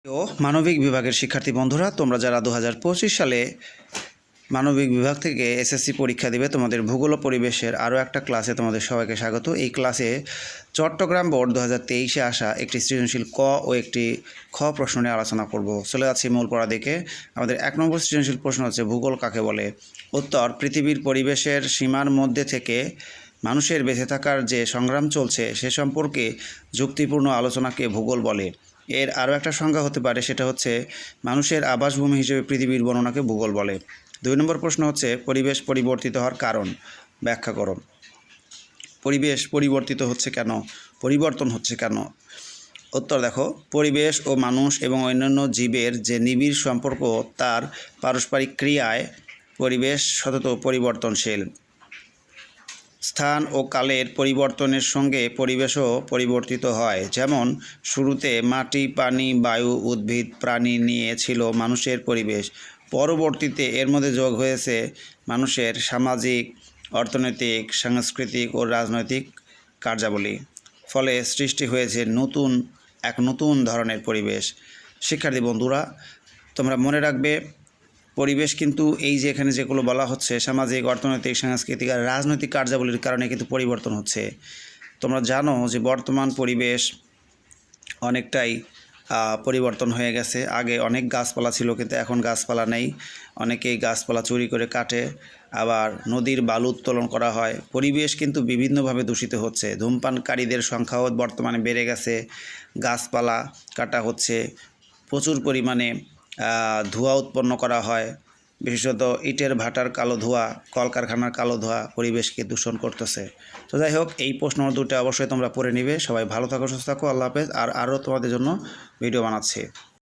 ও মানবিক বিভাগের শিক্ষার্থী বন্ধুরা, তোমরা যারা 2025 সালে মানবিক বিভাগ থেকে এসএসসি পরীক্ষা দিবে, তোমাদের ভূগোল ও পরিবেশের আরও একটা ক্লাসে তোমাদের সবাইকে স্বাগত। এই ক্লাসে চট্টগ্রাম বোর্ড 2023-এ আসা একটি সৃজনশীল ক ও একটি খ প্রশ্ন নিয়ে আলোচনা করব। চলে যাচ্ছি মূল পড়া দিকে। আমাদের 1 নম্বর সৃজনশীল প্রশ্ন হচ্ছে, ভূগোল কাকে বলে? উত্তর, পৃথিবীর পরিবেশের সীমার মধ্যে থেকে মানুষের বেঁচে থাকার যে সংগ্রাম চলছে সে সম্পর্কে যুক্তিপূর্ণ আলোচনাকে ভূগোল বলে। এর আরও একটা সংজ্ঞা হতে পারে, সেটা হচ্ছে মানুষের আবাসভূমি হিসেবে পৃথিবীর বর্ণনাকে ভূগোল বলে। 2 নম্বর প্রশ্ন হচ্ছে, পরিবেশ পরিবর্তিত হওয়ার কারণ ব্যাখ্যা করো। পরিবেশ পরিবর্তিত হচ্ছে কেন, পরিবর্তন হচ্ছে কেন? উত্তর দেখো, পরিবেশ ও মানুষ এবং অন্যান্য জীবের যে নিবিড় সম্পর্ক, তার পারস্পরিক ক্রিয়ায় পরিবেশ সতত পরিবর্তনশীল। স্থান ও কালের পরিবর্তনের সঙ্গে পরিবেশও পরিবর্তিত হয়। যেমন শুরুতে মাটি, পানি, বায়ু, উদ্ভিদ, প্রাণী নিয়ে ছিল মানুষের পরিবেশ। পরবর্তীতে এর মধ্যে যোগ হয়েছে মানুষের সামাজিক, অর্থনৈতিক, সাংস্কৃতিক ও রাজনৈতিক কার্যাবলী। ফলে সৃষ্টি হয়েছে এক নতুন ধরনের পরিবেশ। শিক্ষার্থী বন্ধুরা, তোমরা মনে রাখবে, পরিবেশ কিন্তু এই যে এখানে যেগুলো বলা হচ্ছে, সামাজিক, অর্থনৈতিক, সাংস্কৃতিক আর রাজনৈতিক কার্যাবলীর কারণে কিন্তু পরিবর্তন হচ্ছে। তোমরা জানো যে বর্তমান পরিবেশ অনেকটাই পরিবর্তন হয়ে গেছে। আগে অনেক গাছপালা ছিল, কিন্তু এখন গাছপালা নেই। অনেকেই গাছপালা চুরি করে কাটে, আবার নদীর বালু উত্তোলন করা হয়। পরিবেশ কিন্তু বিভিন্নভাবে দূষিত হচ্ছে। ধূমপানকারীদের সংখ্যাও বর্তমানে বেড়ে গেছে, গাছপালা কাটা হচ্ছে, প্রচুর পরিমাণে ধোঁয়া উৎপন্ন করা হয়। বিশেষত ইটের ভাটার কালো ধোঁয়া, কলকারখানার কালো ধোঁয়া পরিবেশকে দূষণ করতেছে। তো যাই হোক, এই প্রশ্ন দুটো অবশ্যই তোমরা পড়ে নিবে। সবাই ভালো থাকো, সুস্থ থাকো, আল্লাহ হাফেজ। আরও তোমাদের জন্য ভিডিও বানাচ্ছি।